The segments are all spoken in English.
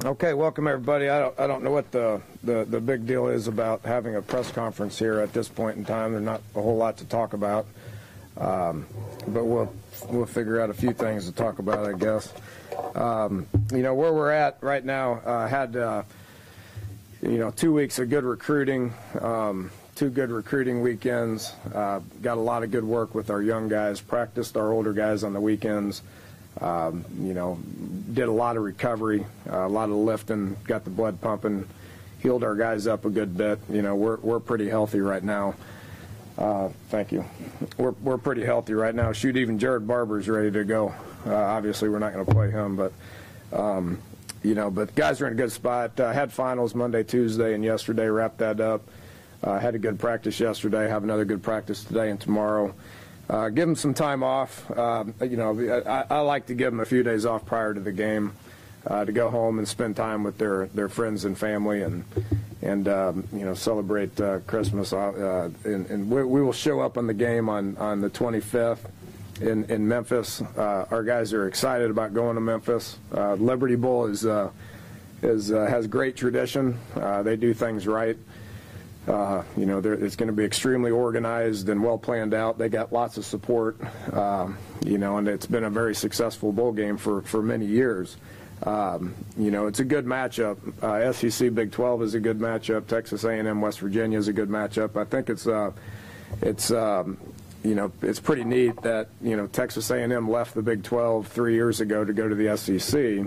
Okay, welcome everybody. I don't know what the big deal is about having a press conference here at this point in time. There's not a whole lot to talk about, but we'll figure out a few things to talk about, I guess. Where we're at right now, had 2 weeks of good recruiting, 2 good recruiting weekends. Got a lot of good work with our young guys. Practiced our older guys on the weekends. Did a lot of recovery, a lot of lifting, got the blood pumping, healed our guys up a good bit. We're pretty healthy right now. Thank you. We're pretty healthy right now. Shoot, even Jared Barber's ready to go. Obviously, we're not going to play him, but guys are in a good spot. Had finals Monday, Tuesday, and yesterday. Wrapped that up. Had a good practice yesterday. Have another good practice today and tomorrow. Give them some time off. I like to give them a few days off prior to the game to go home and spend time with their friends and family and celebrate Christmas. And we will show up on the game on the 25th in Memphis. Our guys are excited about going to Memphis. Liberty Bowl has great tradition. They do things right. It's going to be extremely organized and well planned out. They got lots of support, and it's been a very successful bowl game for many years. It's a good matchup. SEC Big 12 is a good matchup. Texas A&M West Virginia is a good matchup. I think it's pretty neat that Texas A&M left the Big 12 3 years ago to go to the SEC.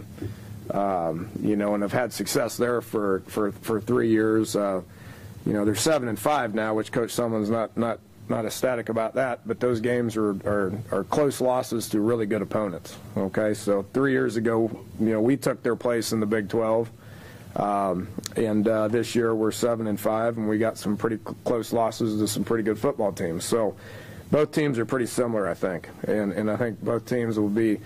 And have had success there for 3 years. They're 7-5 now, which Coach Sumlin's not ecstatic about that. But those games are close losses to really good opponents. Okay, so 3 years ago, we took their place in the Big 12, and this year we're 7-5, and we got some pretty close losses to some pretty good football teams. So both teams are pretty similar, I think, and I think both teams will be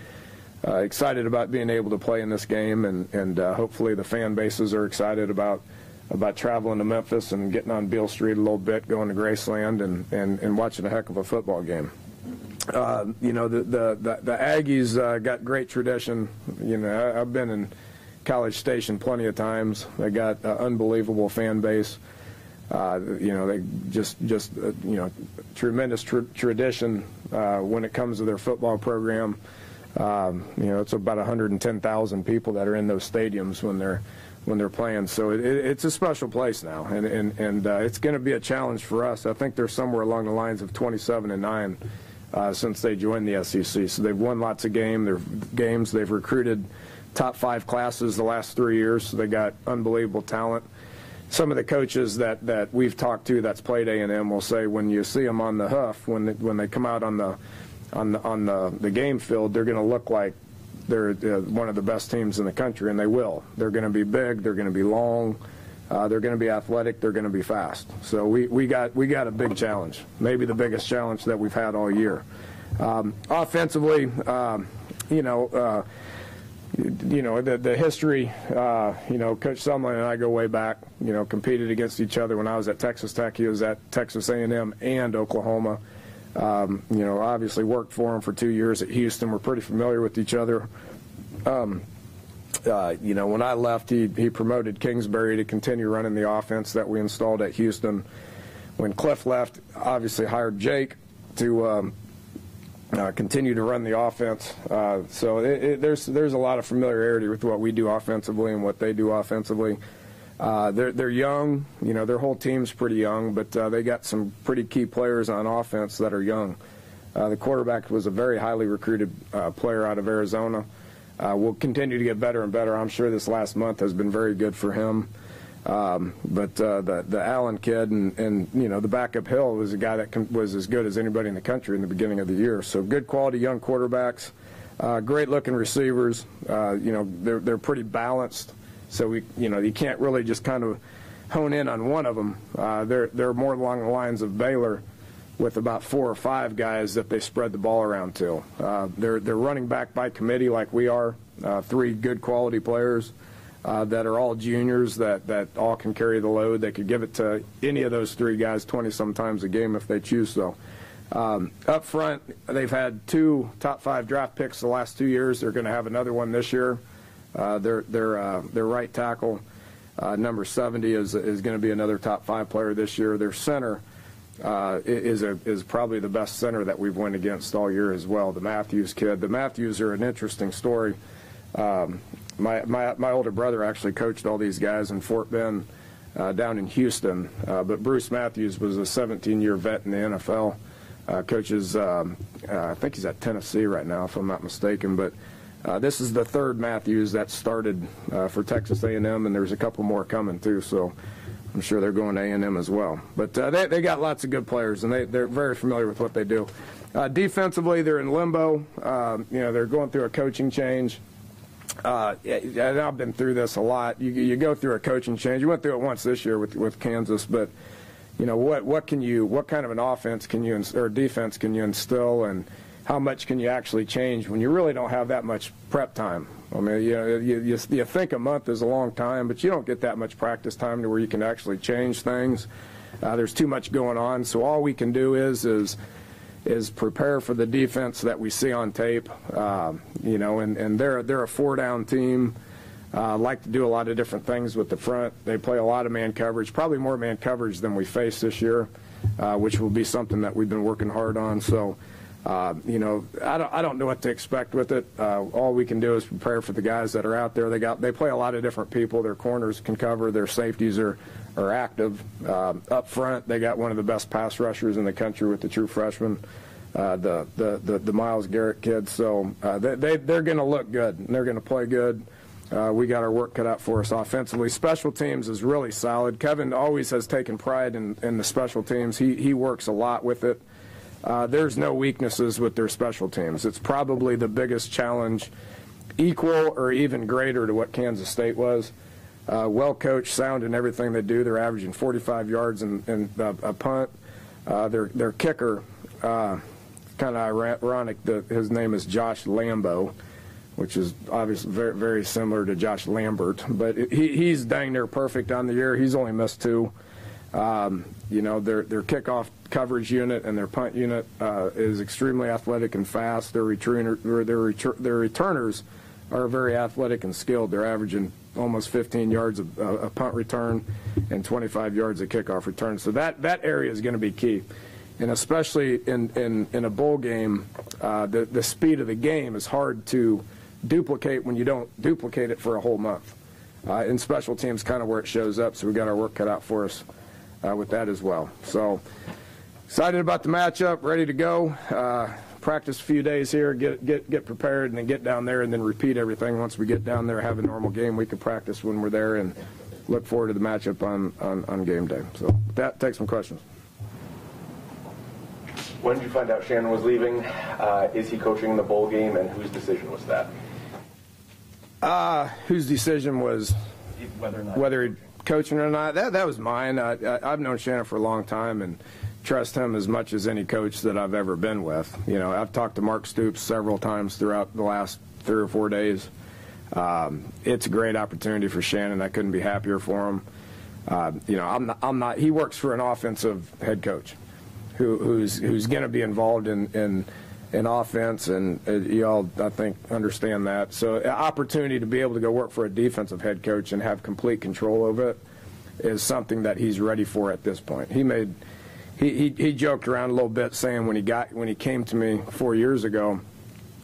excited about being able to play in this game, and hopefully the fan bases are excited about traveling to Memphis and getting on Beale Street a little bit, going to Graceland, and watching a heck of a football game. The Aggies got great tradition. I've been in College Station plenty of times. They got an unbelievable fan base. They just tremendous tradition when it comes to their football program. It's about 110,000 people that are in those stadiums when they're playing. So it's a special place now, and it's going to be a challenge for us. I think they're somewhere along the lines of 27-9 since they joined the SEC. So they've won lots of games. They've recruited top 5 classes the last 3 years. So they got unbelievable talent. Some of the coaches that we've talked to that's played A&M will say when you see them on the hoof, when they come out on the game field, they're going to look like they're one of the best teams in the country, and they will. They're going to be big. They're going to be long. They're going to be athletic. They're going to be fast. So we got a big challenge, maybe the biggest challenge that we've had all year. Offensively, the history. Coach Sumlin and I go way back. Competed against each other when I was at Texas Tech. He was at Texas A&M and Oklahoma. Obviously worked for him for 2 years at Houston. We're pretty familiar with each other. When I left, he promoted Kingsbury to continue running the offense that we installed at Houston. When Cliff left, obviously hired Jake to continue to run the offense. So there's a lot of familiarity with what we do offensively and what they do offensively. They're young, their whole team's pretty young, but they got some pretty key players on offense that are young. The quarterback was a very highly recruited player out of Arizona. Will continue to get better and better. I'm sure this last month has been very good for him. But the Allen kid and the backup Hill was a guy that was as good as anybody in the country in the beginning of the year. So good quality young quarterbacks, great looking receivers. They're pretty balanced. So you can't really just kind of hone in on one of them. They're more along the lines of Baylor, with about 4 or 5 guys that they spread the ball around to. They're running back by committee like we are. 3 good quality players that are all juniors that all can carry the load. They could give it to any of those 3 guys 20-some times a game if they choose so. Up front, they've had 2 top 5 draft picks the last 2 years. They're going to have another one this year. Their right tackle, number 70, is going to be another top 5 player this year. Their center is probably the best center that we've went against all year as well, the Matthews kid. The Matthews are an interesting story. My older brother actually coached all these guys in Fort Bend down in Houston, but Bruce Matthews was a 17-year vet in the NFL. Coaches, I think he's at Tennessee right now, if I'm not mistaken. But this is the third Matthews that started for Texas A&M, and there's a couple more coming too. So I'm sure they're going to A&M as well. But they got lots of good players, and they're very familiar with what they do. Defensively, they're in limbo. They're going through a coaching change. And I've been through this a lot. You go through a coaching change. You went through it once this year with Kansas, but what kind of an offense can you or defense can you instill, and how much can you actually change when you really don't have that much prep time? I mean, you think a month is a long time, but you don't get that much practice time to where you can actually change things. There's too much going on, so all we can do is prepare for the defense that we see on tape. And they're a 4-down team. Like to do a lot of different things with the front. They play a lot of man coverage, probably more man coverage than we face this year, which will be something that we've been working hard on. So, I don't know what to expect with it. All we can do is prepare for the guys that are out there. They play a lot of different people. Their corners can cover. Their safeties are active. Up front, they got one of the best pass rushers in the country with the true freshman, the Myles Garrett kid. So they're going to look good, and they're going to play good. We got our work cut out for us offensively. Special teams is really solid. Kevin always has taken pride in the special teams. He works a lot with it. There's no weaknesses with their special teams. It's probably the biggest challenge, equal or even greater to what Kansas State was. Well coached, sound in everything they do. They're averaging 45 yards in a punt. Their kicker, kind of ironic that his name is Josh Lambo, which is obviously very, very similar to Josh Lambert. But he's dang near perfect on the year. He's only missed 2. Their kickoff coverage unit and their punt unit is extremely athletic and fast. Their returners are very athletic and skilled. They're averaging almost 15 yards of a punt return and 25 yards of kickoff return. So that area is going to be key. And especially in a bowl game, the speed of the game is hard to duplicate when you don't duplicate it for a whole month. In special teams, kind of where it shows up, so we got our work cut out for us with that as well. So excited about the matchup, ready to go. Practice a few days here, get prepared, and then get down there and then repeat everything. Once we get down there, have a normal game, we can practice when we're there and look forward to the matchup on game day. So with that, take some questions. When did you find out Shannon was leaving? Is he coaching in the bowl game, and whose decision was that? Whose decision was whether he'd coaching or not? That was mine. I've known Shannon for a long time and trust him as much as any coach that I've ever been with. I've talked to Mark Stoops several times throughout the last 3 or 4 days. It's a great opportunity for Shannon. I couldn't be happier for him. I'm not. He works for an offensive head coach who's going to be involved in offense, and you all, I think, understand that. So an opportunity to be able to go work for a defensive head coach and have complete control over it is something that he's ready for at this point. He joked around a little bit saying when he came to me 4 years ago,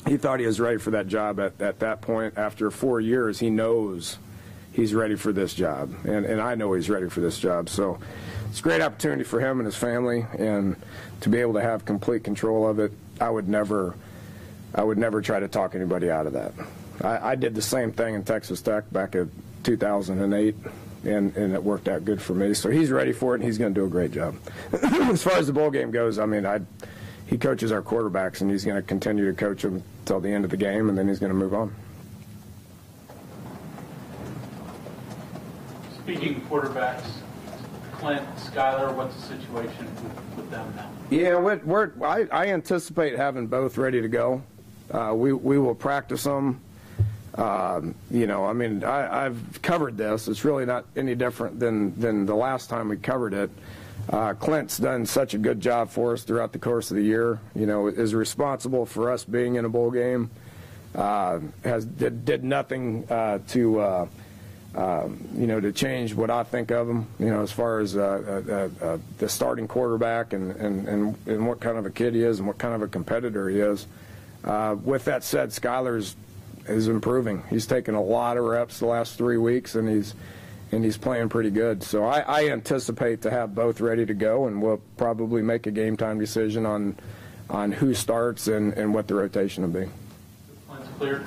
he thought he was ready for that job at that point. After 4 years, he knows he's ready for this job, and I know he's ready for this job. So it's a great opportunity for him and his family, and to be able to have complete control of it. I would never try to talk anybody out of that. I did the same thing in Texas Tech back in 2008, and it worked out good for me. So he's ready for it, and he's going to do a great job. As far as the bowl game goes, I mean, he coaches our quarterbacks, and he's going to continue to coach them until the end of the game, and then he's going to move on. Speaking of quarterbacks, Clint, Skyler, what's the situation with them now? Yeah, I anticipate having both ready to go. We will practice them. I've covered this. It's really not any different than the last time we covered it. Clint's done such a good job for us throughout the course of the year. Is responsible for us being in a bowl game. did nothing to change what I think of him, as far as the starting quarterback and what kind of a kid he is and what kind of a competitor he is. With that said, Skyler is improving. He's taken a lot of reps the last 3 weeks, and he's playing pretty good. So I anticipate to have both ready to go, and we'll probably make a game time decision on who starts and what the rotation will be. Plan's cleared.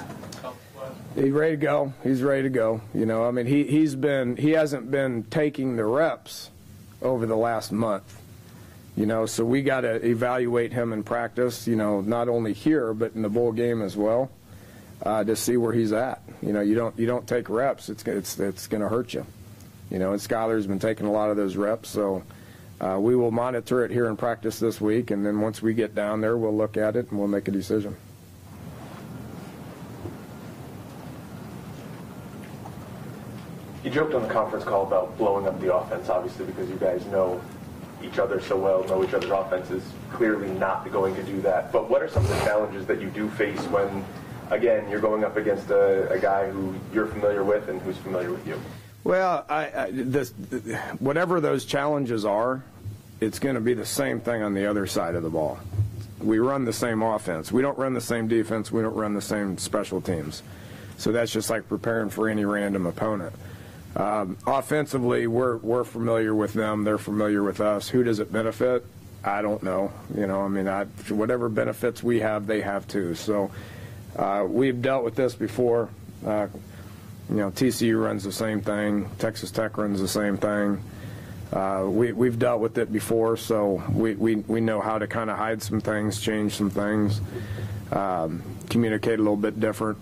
He's ready to go. He's ready to go. I mean, he hasn't been taking the reps over the last month. So we got to evaluate him in practice. Not only here but in the bowl game as well, to see where he's at. You don't take reps. It's going to hurt you. And Skyler's been taking a lot of those reps. So we will monitor it here in practice this week, and then once we get down there, we'll look at it and we'll make a decision. You joked on the conference call about blowing up the offense, obviously, because you guys know each other so well, know each other's offenses. Clearly not going to do that. But what are some of the challenges that you do face when, again, you're going up against a guy who you're familiar with and who's familiar with you? Well, whatever those challenges are, it's going to be the same thing on the other side of the ball. We run the same offense. We don't run the same defense. We don't run the same special teams. So that's just like preparing for any random opponent. Offensively, we're familiar with them. They're familiar with us. Who does it benefit? I don't know. Whatever benefits we have, they have too. So we've dealt with this before. TCU runs the same thing. Texas Tech runs the same thing. We've dealt with it before, so we know how to kind of hide some things, change some things, communicate a little bit different.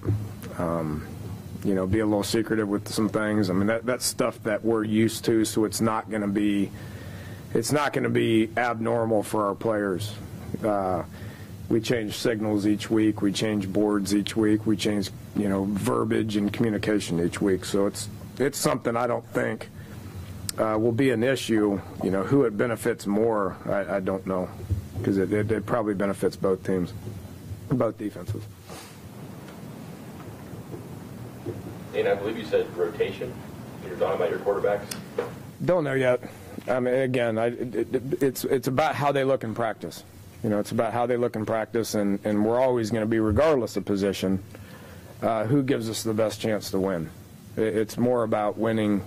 Be a little secretive with some things. That's stuff that we're used to, so it's not going to be abnormal for our players. We change signals each week. We change boards each week. We change, verbiage and communication each week. So it's something I don't think will be an issue. Who it benefits more, I don't know, because it probably benefits both teams, both defenses. And I believe you said rotation. You're talking about your quarterbacks? Don't know yet. Again, it's about how they look in practice. It's about how they look in practice, and we're always going to be, regardless of position, who gives us the best chance to win. It's more about winning.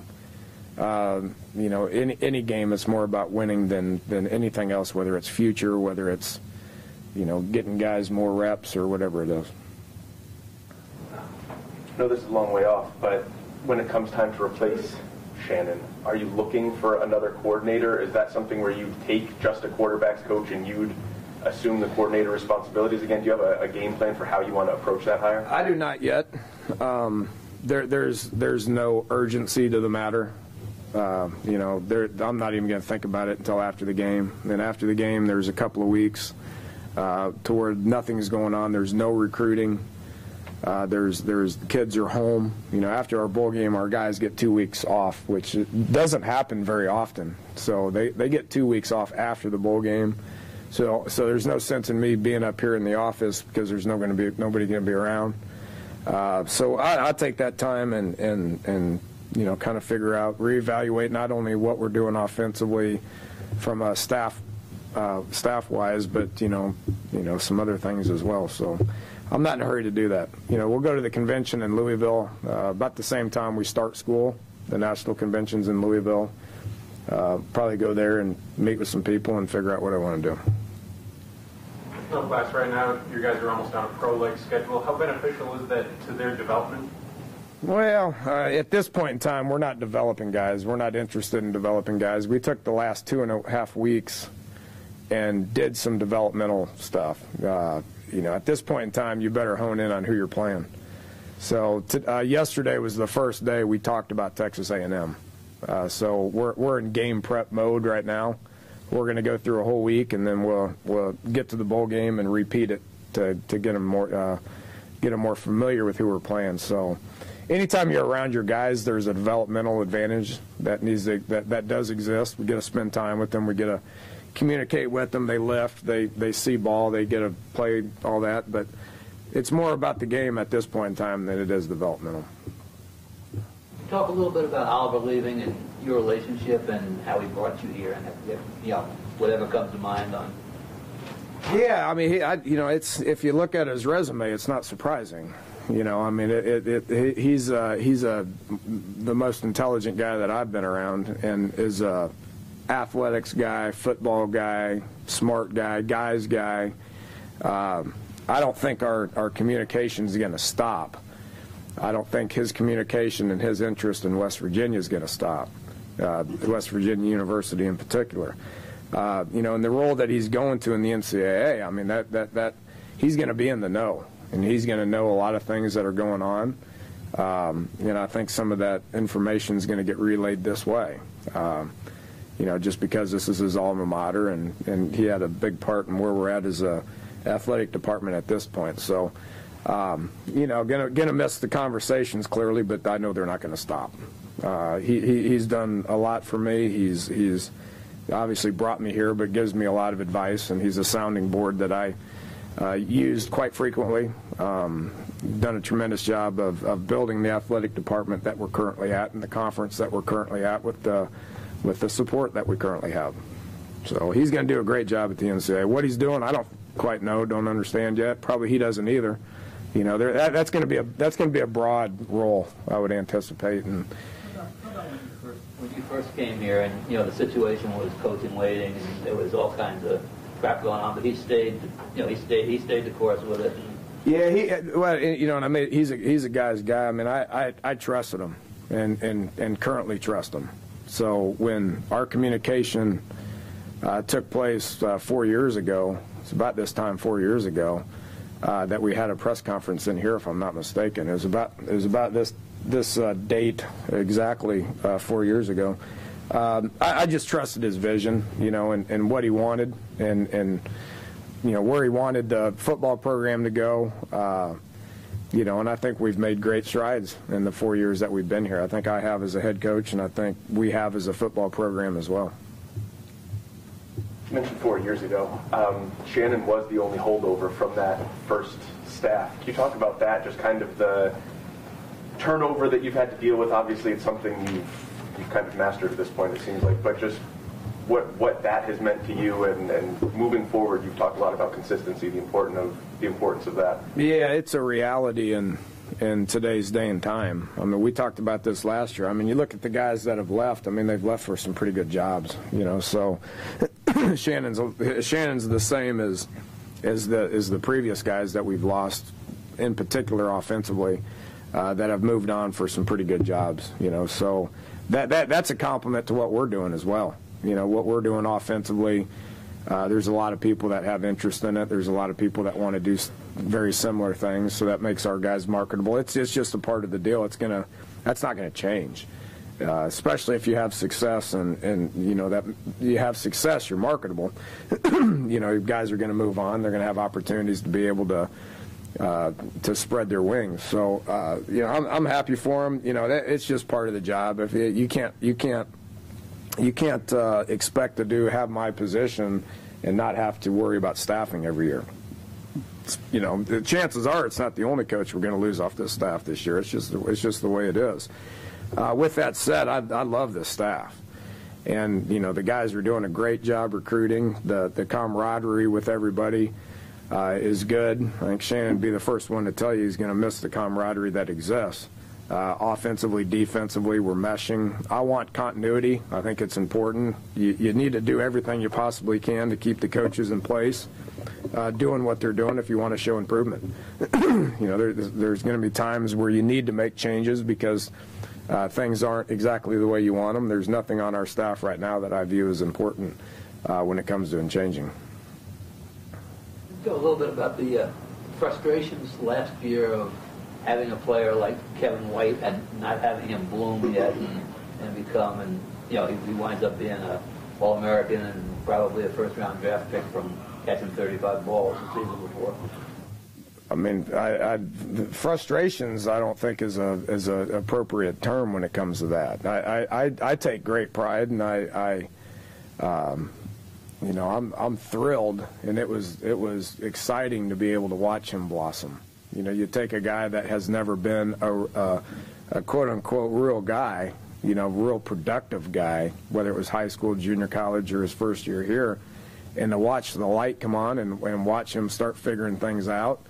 Any game, it's more about winning than anything else, whether it's future, whether it's, getting guys more reps or whatever it is. I know this is a long way off, but when it comes time to replace Shannon, are you looking for another coordinator? Is that something where you take just a quarterbacks coach and you'd assume the coordinator responsibilities again? Do you have a game plan for how you want to approach that hire? I do not yet. There's no urgency to the matter. I'm not even going to think about it until after the game. And after the game, there's a couple of weeks to where nothing's going on. There's no recruiting. There's kids are home. After our bowl game, our guys get 2 weeks off, which doesn't happen very often. So they get 2 weeks off after the bowl game. So there's no sense in me being up here in the office because there's nobody going to be around. So I take that time and kind of figure out, reevaluate not only what we're doing offensively from a staff-wise, but some other things as well. So I'm not in a hurry to do that. We'll go to the convention in Louisville about the same time we start school. The national convention's in Louisville. Probably go there and meet with some people and figure out what I want to do. Class right now, you guys are almost on a pro-like schedule. How beneficial is that to their development? Well, at this point in time, we're not developing guys. We're not interested in developing guys. We took the last 2.5 weeks and did some developmental stuff. At this point in time, you better hone in on who you're playing. So yesterday was the first day we talked about Texas A&M. So we're in game prep mode right now. We're going to go through a whole week, and then we'll get to the bowl game and repeat it to get them more familiar with who we're playing. So anytime you're around your guys, there's a developmental advantage that does exist. We get to spend time with them. We get to communicate with them. They lift. They see ball. They get to play all that. But it's more about the game at this point in time than it is developmental. Talk a little bit about Oliver leaving and your relationship and how he brought you here, and whatever comes to mind on. Yeah, I mean, it's if you look at his resume, it's not surprising. I mean, he's the most intelligent guy that I've been around, and is a athletics guy, football guy, smart guy, guys guy. I don't think our communication is going to stop. I don't think his communication and his interest in West Virginia is going to stop, West Virginia University in particular. And the role that he's going to in the NCAA, I mean, that he's going to be in the know, and he's going to know a lot of things that are going on. I think some of that information is going to get relayed this way. Just because this is his alma mater, and he had a big part in where we're at as a athletic department at this point. So, gonna miss the conversations clearly, but I know they're not going to stop. He's done a lot for me. He's obviously brought me here, but gives me a lot of advice, and he's a sounding board that I used quite frequently. Done a tremendous job of building the athletic department that we're currently at, and the conference that we're currently at with the support that we currently have. So he's going to do a great job at the NCAA. What he's doing, I don't quite know, don't understand yet. Probably he doesn't either. That's going to be a broad role, I would anticipate. And when you first came here, and the situation was coaching waiting, and there was all kinds of crap going on, but he stayed. He stayed the course with it. Yeah, he's a guy's guy. I mean, I trusted him, and currently trust him. So when our communication took place 4 years ago, it's about this time 4 years ago, that we had a press conference in here, if I'm not mistaken. It was about this date exactly 4 years ago. I just trusted his vision, and what he wanted, and where he wanted the football program to go. And I think we've made great strides in the 4 years that we've been here. I think I have as a head coach, and I think we have as a football program as well. You mentioned 4 years ago. Shannon was the only holdover from that first staff. Can you talk about that, just kind of the turnover that you've had to deal with? Obviously, it's something you've kind of mastered at this point, it seems like, but just what that has meant to you, and moving forward, you've talked a lot about consistency, the importance of that. Yeah, it's a reality in today's day and time. I mean, we talked about this last year. I mean, you look at the guys that have left. I mean, they've left for some pretty good jobs, so Shannon's the same as the previous guys that we've lost, in particular offensively, that have moved on for some pretty good jobs, so that's a compliment to what we're doing as well. What we're doing offensively, there's a lot of people that have interest in it. There's a lot of people that want to do very similar things, so that makes our guys marketable. It's just a part of the deal. That's not going to change, especially if you have success, and that you have success, you're marketable. Guys are going to move on. They're going to have opportunities to be able to spread their wings. So I'm happy for them. It's just part of the job. If you can't expect to have my position and not have to worry about staffing every year. The chances are it's not the only coach we're going to lose off this staff this year. It's just the way it is. With that said, I love this staff, and the guys are doing a great job recruiting. The camaraderie with everybody is good. I think Shannon would be the first one to tell you he's going to miss the camaraderie that exists. Offensively, defensively, we're meshing. I want continuity. I think it's important. You need to do everything you possibly can to keep the coaches in place, doing what they're doing if you want to show improvement. There's going to be times where you need to make changes because things aren't exactly the way you want them. There's nothing on our staff right now that I view as important when it comes to changing. Go a little bit about the frustrations last year of having a player like Kevin White and not having him bloom yet and become, and he winds up being a All-American and probably a first-round draft pick from catching 35 balls the season before. I mean, frustrations I don't think is a appropriate term when it comes to that. I take great pride, and I'm thrilled, and it was exciting to be able to watch him blossom. You know, you take a guy that has never been a quote-unquote real guy, you know, real productive guy, whether it was high school, junior college, or his first year here, and to watch the light come on and watch him start figuring things out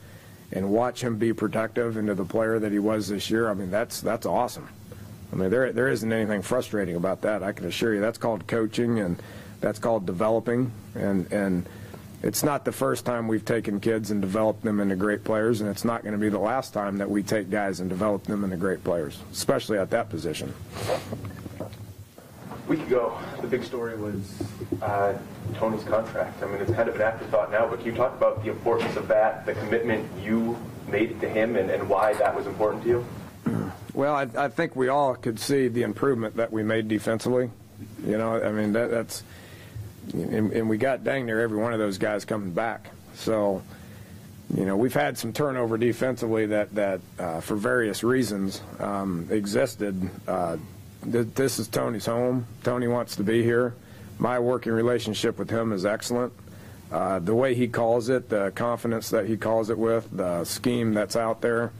and watch him be productive into the player that he was this year, I mean, that's awesome. I mean, there isn't anything frustrating about that. I can assure you that's called coaching, and that's called developing, and it's not the first time we've taken kids and developed them into great players, and it's not going to be the last time that we take guys and develop them into great players, especially at that position. A week ago, the big story was Tony's contract. I mean, it's kind of an afterthought now, but can you talk about the importance of that, the commitment you made to him, and why that was important to you? Well, I think we all could see the improvement that we made defensively. You know, I mean, that's and we got dang near every one of those guys coming back. So, you know, we've had some turnover defensively that for various reasons existed. This is Tony's home. Tony wants to be here. My working relationship with him is excellent. The way he calls it, the confidence that he calls it with, the scheme that's out there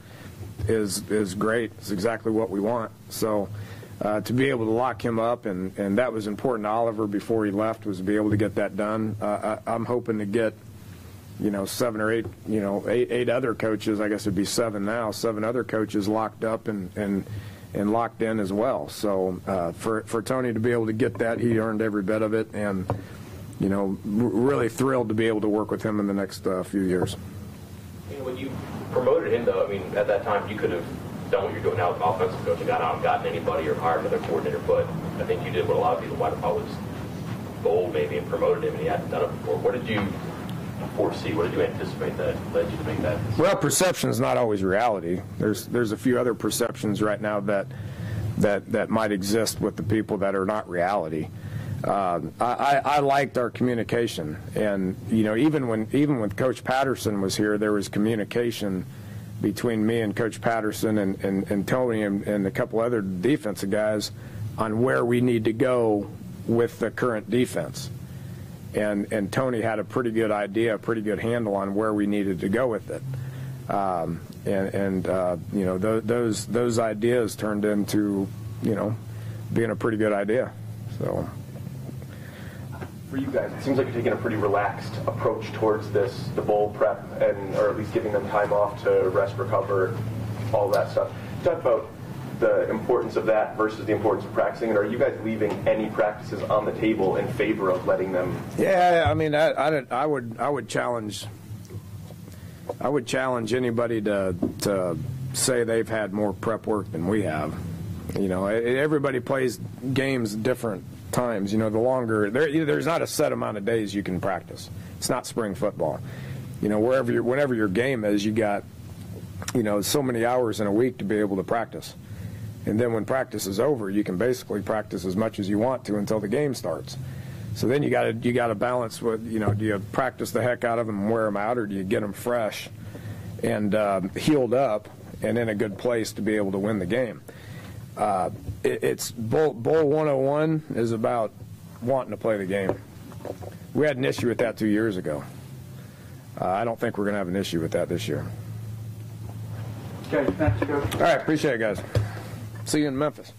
is great. It's exactly what we want. So to be able to lock him up, and that was important to Oliver before he left, was to be able to get that done. I'm hoping to get, you know, 7 or 8, you know, eight other coaches, I guess it'd be 7 now, 7 other coaches locked up and locked in as well. So for Tony to be able to get that, he earned every bit of it, and, you know, really thrilled to be able to work with him in the next few years. You know, when you promoted him, though, I mean, at that time you could have done what you're doing now with offensive coaching, got out and gotten anybody or hired another coordinator, but I think you did what a lot of people might have thought was bold maybe and promoted him, and he hadn't done it before. What did you foresee? What did you anticipate that led you to make that decision? Well, perception is not always reality. There's a few other perceptions right now that might exist with the people that are not reality. I liked our communication, and you know, even when Coach Patterson was here, there was communication between me and Coach Patterson and Tony and a couple other defensive guys on where we need to go with the current defense. And Tony had a pretty good idea, a pretty good handle on where we needed to go with it. You know, those ideas turned into, you know, being a pretty good idea. So. For you guys, it seems like you're taking a pretty relaxed approach towards this, the bowl prep, or at least giving them time off to rest, recover, all that stuff. Talk about the importance of that versus the importance of practicing, and are you guys leaving any practices on the table in favor of letting them? Yeah, I mean, I would challenge anybody to say they've had more prep work than we have. You know, everybody plays games different times. You know, the longer there's not a set amount of days you can practice. It's not spring football. You know, whenever your game is, you got, you know, so many hours in a week to be able to practice. And then when practice is over, you can basically practice as much as you want to until the game starts. So then you got to balance with, you know, do you practice the heck out of them and wear them out, or do you get them fresh and healed up and in a good place to be able to win the game? It's Bowl 101 is about wanting to play the game. We had an issue with that 2 years ago. I don't think we're going to have an issue with that this year. Okay, thanks, Coach. All right, appreciate it, guys. See you in Memphis.